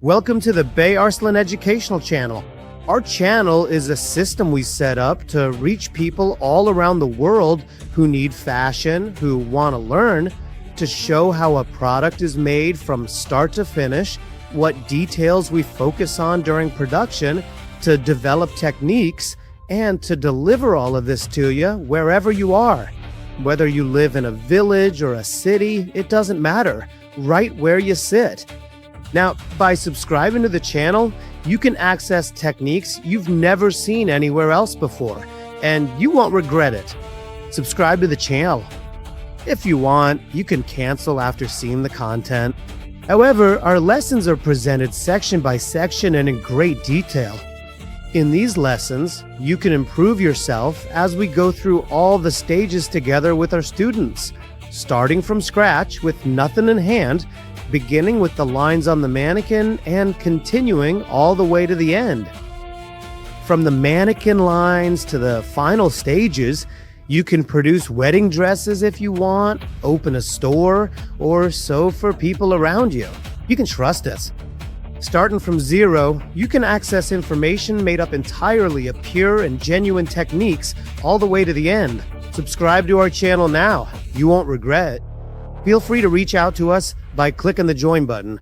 Welcome to the ByArslan Educational Channel. Our channel is a system we set up to reach people all around the world who need fashion, who want to learn, to show how a product is made from start to finish, what details we focus on during production, to develop techniques, and to deliver all of this to you wherever you are. Whether you live in a village or a city, it doesn't matter, right where you sit. Now, by subscribing to the channel, you can access techniques you've never seen anywhere else before, and you won't regret it. Subscribe to the channel. If you want, you can cancel after seeing the content. However, our lessons are presented section by section and in great detail. In these lessons, you can improve yourself as we go through all the stages together with our students, starting from scratch with nothing in hand, beginning with the lines on the mannequin and continuing all the way to the end. From the mannequin lines to the final stages, you can produce wedding dresses if you want, open a store, or sew for people around you. You can trust us. Starting from zero, you can access information made up entirely of pure and genuine techniques all the way to the end. Subscribe to our channel now. You won't regret it. Feel free to reach out to us by clicking the join button.